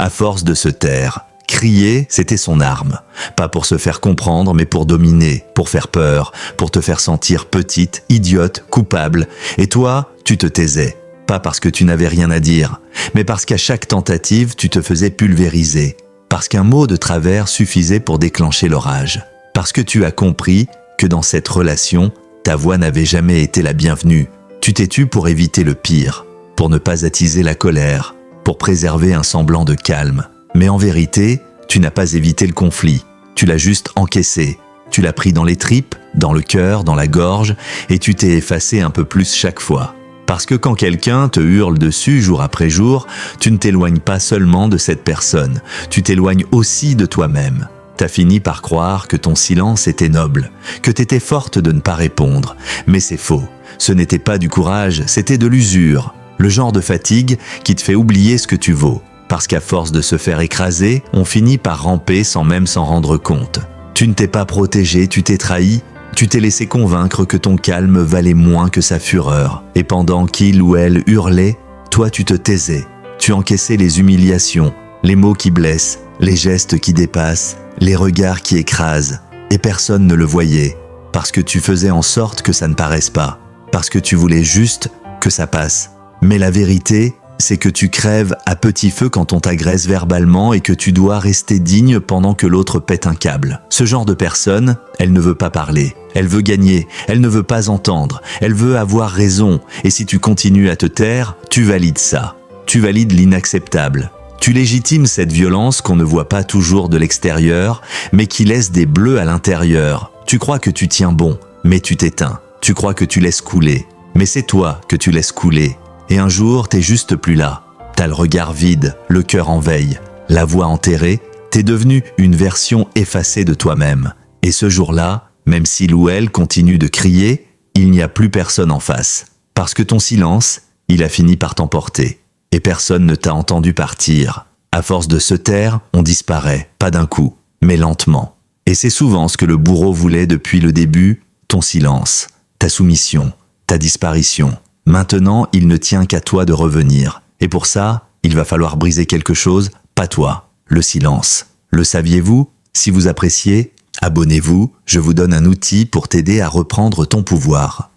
à force de se taire. Crier, c'était son arme. Pas pour se faire comprendre, mais pour dominer, pour faire peur, pour te faire sentir petite, idiote, coupable. Et toi, tu te taisais. Pas parce que tu n'avais rien à dire, mais parce qu'à chaque tentative, tu te faisais pulvériser. Parce qu'un mot de travers suffisait pour déclencher l'orage. Parce que tu as compris que dans cette relation, ta voix n'avait jamais été la bienvenue. Tu t'es tu pour éviter le pire, pour ne pas attiser la colère, pour préserver un semblant de calme. Mais en vérité, tu n'as pas évité le conflit. Tu l'as juste encaissé. Tu l'as pris dans les tripes, dans le cœur, dans la gorge, et tu t'es effacé un peu plus chaque fois. Parce que quand quelqu'un te hurle dessus jour après jour, tu ne t'éloignes pas seulement de cette personne, tu t'éloignes aussi de toi-même. T'as fini par croire que ton silence était noble, que t'étais forte de ne pas répondre. Mais c'est faux. Ce n'était pas du courage, c'était de l'usure. Le genre de fatigue qui te fait oublier ce que tu vaux. Parce qu'à force de se faire écraser, on finit par ramper sans même s'en rendre compte. Tu ne t'es pas protégé, tu t'es trahi, tu t'es laissé convaincre que ton calme valait moins que sa fureur. Et pendant qu'il ou elle hurlait, toi tu te taisais. Tu encaissais les humiliations, les mots qui blessent, les gestes qui dépassent, les regards qui écrasent. Et personne ne le voyait, parce que tu faisais en sorte que ça ne paraisse pas, parce que tu voulais juste que ça passe. Mais la vérité, c'est que tu crèves à petit feu quand on t'agresse verbalement et que tu dois rester digne pendant que l'autre pète un câble. Ce genre de personne, elle ne veut pas parler, elle veut gagner, elle ne veut pas entendre, elle veut avoir raison. Et si tu continues à te taire, tu valides ça. Tu valides l'inacceptable. Tu légitimes cette violence qu'on ne voit pas toujours de l'extérieur, mais qui laisse des bleus à l'intérieur. Tu crois que tu tiens bon, mais tu t'éteins. Tu crois que tu laisses couler, mais c'est toi que tu laisses couler. Et un jour, t'es juste plus là. T'as le regard vide, le cœur en veille, la voix enterrée, t'es devenu une version effacée de toi-même. Et ce jour-là, même s'il ou elle continue de crier, il n'y a plus personne en face. Parce que ton silence, il a fini par t'emporter. Et personne ne t'a entendu partir. À force de se taire, on disparaît, pas d'un coup, mais lentement. Et c'est souvent ce que le bourreau voulait depuis le début, ton silence, ta soumission, ta disparition. Maintenant, il ne tient qu'à toi de revenir. Et pour ça, il va falloir briser quelque chose, pas toi, le silence. Le saviez-vous? Si vous appréciez, abonnez-vous, je vous donne un outil pour t'aider à reprendre ton pouvoir.